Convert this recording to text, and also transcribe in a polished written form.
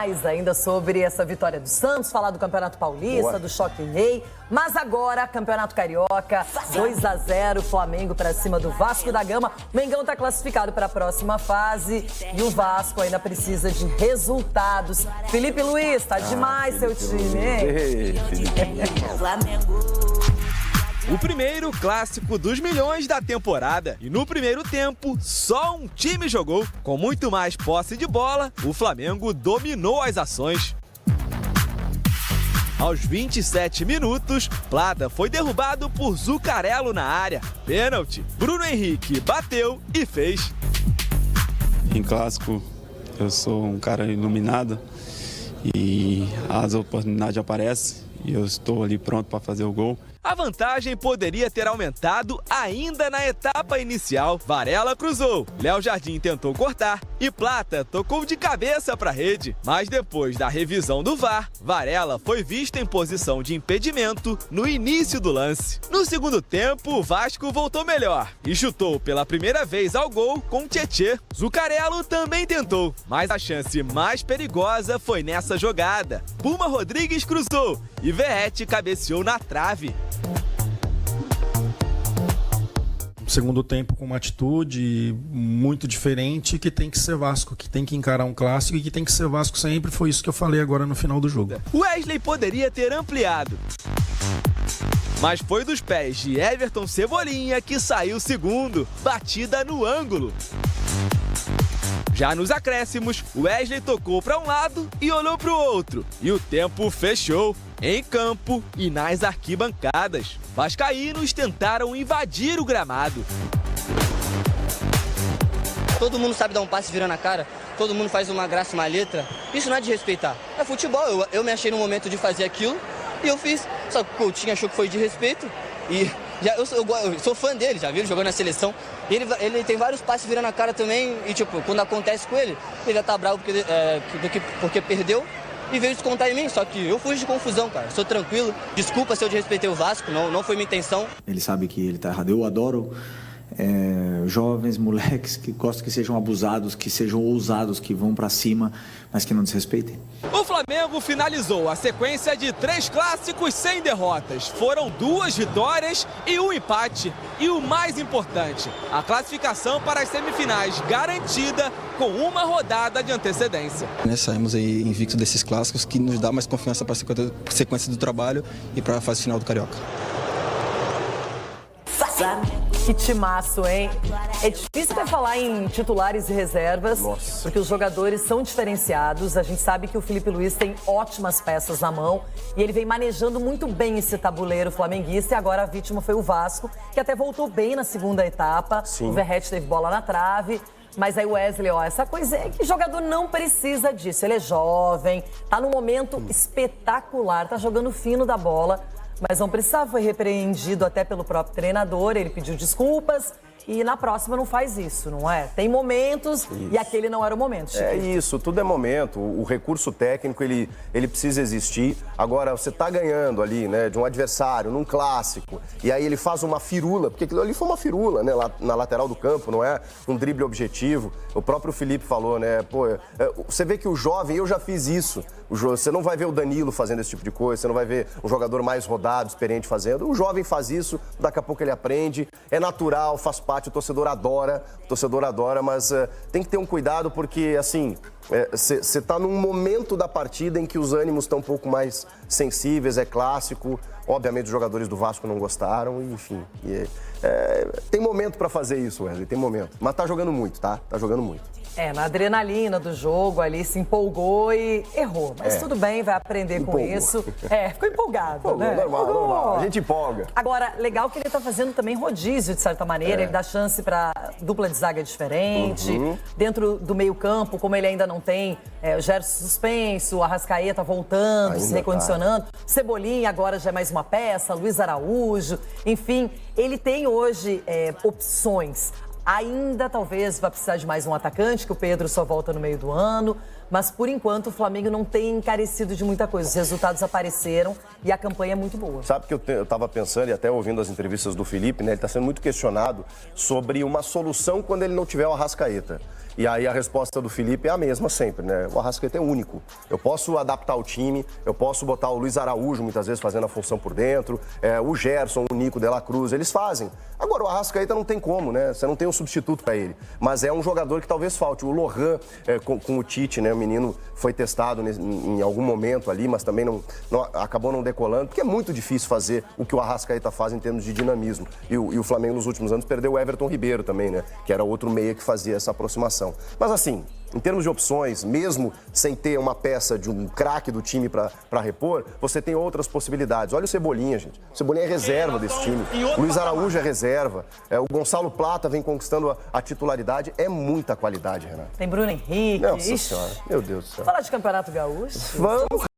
Mais ainda sobre essa vitória do Santos, falar do Campeonato Paulista, do Choque Rei. Mas agora, Campeonato Carioca, 2-0, Flamengo para cima do Vasco da Gama. O Mengão está classificado para a próxima fase e o Vasco ainda precisa de resultados. Felipe Luiz, tá demais seu time, hein? O primeiro clássico dos milhões da temporada. E no primeiro tempo, só um time jogou. Com muito mais posse de bola, o Flamengo dominou as ações. Aos 27 minutos, Plata foi derrubado por Zuccarello na área. Pênalti. Bruno Henrique bateu e fez. Em clássico, eu sou um cara iluminado e as oportunidades aparecem e eu estou ali pronto para fazer o gol. A vantagem poderia ter aumentado ainda na etapa inicial. Varela cruzou, Léo Jardim tentou cortar e Plata tocou de cabeça para a rede. Mas depois da revisão do VAR, Varela foi visto em posição de impedimento no início do lance. No segundo tempo, o Vasco voltou melhor e chutou pela primeira vez ao gol com Tietê. Zuccarello também tentou, mas a chance mais perigosa foi nessa jogada. Puma Rodrigues cruzou e Verratti cabeceou na trave. Segundo tempo com uma atitude muito diferente, que tem que ser Vasco, que tem que encarar um clássico e que tem que ser Vasco sempre. Foi isso que eu falei agora no final do jogo. Wesley poderia ter ampliado, mas foi dos pés de Everton Cebolinha que saiu o segundo, batida no ângulo. Já nos acréscimos, Wesley tocou para um lado e olhou para o outro. E o tempo fechou. Em campo e nas arquibancadas, vascaínos tentaram invadir o gramado. Todo mundo sabe dar um passe virando a cara, todo mundo faz uma graça, uma letra. Isso não é de respeitar. É futebol, eu me achei no momento de fazer aquilo e eu fiz. Só que o Coutinho achou que foi de respeito e eu sou fã dele, já viu? Ele jogou na seleção. Ele tem vários passes virando a cara também e, tipo, quando acontece com ele, ele já tá bravo porque perdeu e veio descontar em mim. Só que eu fujo de confusão, cara. Sou tranquilo. Desculpa se eu desrespeitei o Vasco, não foi minha intenção. Ele sabe que ele tá errado. Eu adoro jovens, moleques que gostam que sejam abusados, que sejam ousados, que vão pra cima, mas que não desrespeitem. O Flamengo finalizou a sequência de 3 clássicos sem derrotas. Foram 2 vitórias e 1 empate. E o mais importante, a classificação para as semifinais garantida com uma rodada de antecedência. Saímos aí invictos desses clássicos, que nos dá mais confiança para a sequência do trabalho e para a fase final do Carioca. Que timaço, hein? É difícil até falar em titulares e reservas, porque os jogadores são diferenciados. A gente sabe que o Felipe Luiz tem ótimas peças na mão e ele vem manejando muito bem esse tabuleiro flamenguista. E agora a vítima foi o Vasco, que até voltou bem na segunda etapa. Sim. O Verratti teve bola na trave. Mas aí o Wesley, essa coisa é que o jogador não precisa disso. Ele é jovem, tá num momento espetacular, tá jogando fino da bola. Mas não precisava, foi repreendido até pelo próprio treinador, ele pediu desculpas e na próxima não faz isso, não é? Tem momentos e aquele não era o momento, Chico. É isso, tudo é momento, o recurso técnico ele precisa existir. Agora, você tá ganhando ali, né, de um adversário, num clássico, e aí ele faz uma firula, porque aquilo ali foi uma firula, né, lá na lateral do campo, não é um drible objetivo. O próprio Felipe falou, né, você vê que o jovem, eu já fiz isso, você não vai ver o Danilo fazendo esse tipo de coisa, você não vai ver um jogador mais rodado, experiente fazendo. O jovem faz isso, daqui a pouco ele aprende, é natural, faz parte, o torcedor adora, mas tem que ter um cuidado porque, assim, você tá num momento da partida em que os ânimos estão um pouco mais sensíveis, é clássico. Obviamente os jogadores do Vasco não gostaram, enfim. Tem momento para fazer isso, Wesley, tem momento. Mas tá jogando muito, tá? Tá jogando muito. Na adrenalina do jogo ali, se empolgou e errou. Mas tudo bem, vai aprender com isso. Ficou empolgado, né? Normal, a gente empolga. Agora, legal que ele tá fazendo também rodízio, de certa maneira. Ele dá chance pra dupla de zaga diferente. Dentro do meio campo, como ele ainda não tem o Gerson suspenso, o Arrascaeta voltando, ainda se recondicionando. Cebolinha agora já é mais uma peça, Luiz Araújo. Enfim, ele tem hoje opções. Ainda talvez vá precisar de mais um atacante, que o Pedro só volta no meio do ano. Mas, por enquanto, o Flamengo não tem encarecido de muita coisa. Os resultados apareceram e a campanha é muito boa. Sabe que eu estava pensando, e até ouvindo as entrevistas do Felipe, né? Ele está sendo muito questionado sobre uma solução quando ele não tiver o Arrascaeta. E aí a resposta do Felipe é a mesma sempre, né? O Arrascaeta é único. Eu posso adaptar o time, eu posso botar o Luiz Araújo muitas vezes fazendo a função por dentro, o Gerson, o Nico de la Cruz, eles fazem. Agora o Arrascaeta não tem como, né? Você não tem um substituto para ele. Mas é um jogador que talvez falte. O Lohan com o Tite, né? O menino foi testado em algum momento ali, mas também acabou não decolando, porque é muito difícil fazer o que o Arrascaeta faz em termos de dinamismo. E o Flamengo nos últimos anos perdeu o Everton Ribeiro também, né? Que era outro meia que fazia essa aproximação. Mas assim, em termos de opções, mesmo sem ter uma peça de um craque do time para repor, você tem outras possibilidades. Olha o Cebolinha, gente. O Cebolinha é reserva desse time. O Luiz Araújo é reserva. O Gonçalo Plata vem conquistando a titularidade. É muita qualidade, Renato. Tem Bruno Henrique. Nossa Senhora, meu Deus do céu. Falar de Campeonato Gaúcho? Vamos.